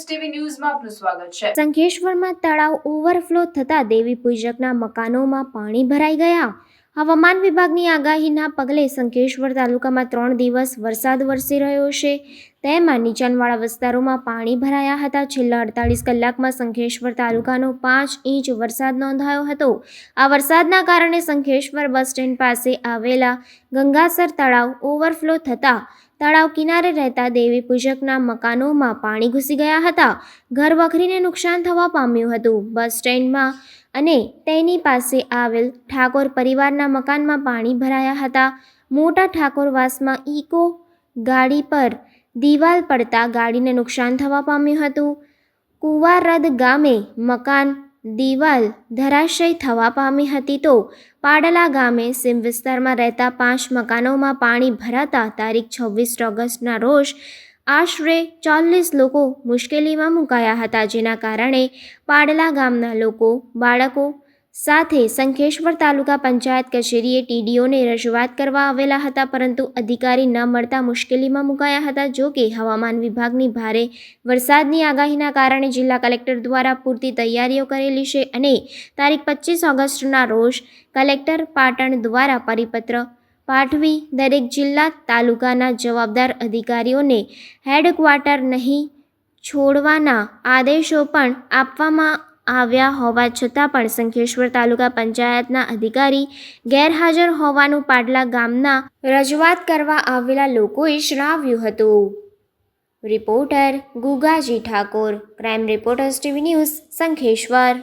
TV ન્યૂઝમાં આપનું સ્વાગત છે। શંખેશ્વરમાં તળાવ ઓવરફ્લો થતા દેવી પૂજકના મકાનોમાં પાણી ભરાઈ ગયા। હવામાન વિભાગની આગાહીના પગલે શંખેશ્વર તાલુકામાં 3 દિવસ વરસાદ વરસી રહ્યો છે। તેમાં નીચાણવાળા વિસ્તારોમાં પાણી ભરાયા હતા। છેલ્લા 48 કલાકમાં શંખેશ્વર તાલુકાનો 5 ઇંચ વરસાદ નોંધાયો હતો। આ વરસાદના કારણે શંખેશ્વર બસ સ્ટેન્ડ પાસે આવેલા ગંગાસર તળાવ ઓવરફ્લો થતા તળાવ કિનારે રહેતા દેવી પૂજકના મકાનોમાં પાણી ઘૂસી ગયા હતા। ઘર વખરીને નુકસાન થવા પામ્યું હતું। બસ સ્ટેન્ડમાં અને તેની પાસે આવેલ ઠાકોર પરિવારના મકાનમાં પાણી ભરાયા હતા। મોટા ઠાકોરવાસમાં ઇકો ગાડી પર દિવાલ પડતા ગાડીને નુકસાન થવા પામ્યું હતું। કુવારદ ગામે મકાન દિવાલ ધરાશયી થવા પામી હતી તો પાડલા ગામે સીમ વિસ્તારમાં રહેતા 5 મકાનોમાં પાણી ભરાતા તારીખ 26 ઓગસ્ટના રોજ આશરે 40 લોકો મુશ્કેલીમાં મુકાયા હતા। જેના કારણે પાડલા ગામના લોકો બાળકો સાથે શંખેશ્વર તાલુકા પંચાયત કચેરીએ ટીડીઓને રજૂઆત કરવા આવેલા હતા, પરંતુ અધિકારી ન મળતા મુશ્કેલીમાં મુકાયા હતા। જો કે હવામાન વિભાગની ભારે વરસાદની આગાહીના કારણે જિલ્લા કલેક્ટર દ્વારા પૂરતી તૈયારીઓ કરેલી છે અને તારીખ 25 ઓગસ્ટના રોજ કલેક્ટર પાટણ દ્વારા પરિપત્ર પાઠવી દરેક જિલ્લા તાલુકાના જવાબદાર અધિકારીઓને હેડક્વાર્ટર નહીં છોડવાના આદેશો પણ આપવામાં આવ્યા હોવા છતાં પણ શંખેશ્વર તાલુકા પંચાયતના અધિકારી ગેરહાજર હોવાનું પાડલા ગામના રજૂઆત કરવા આવેલા લોકોએ જણાવ્યું હતું। Reporter Gugaji Thakor, crime reporters TV news, Shankheshwar.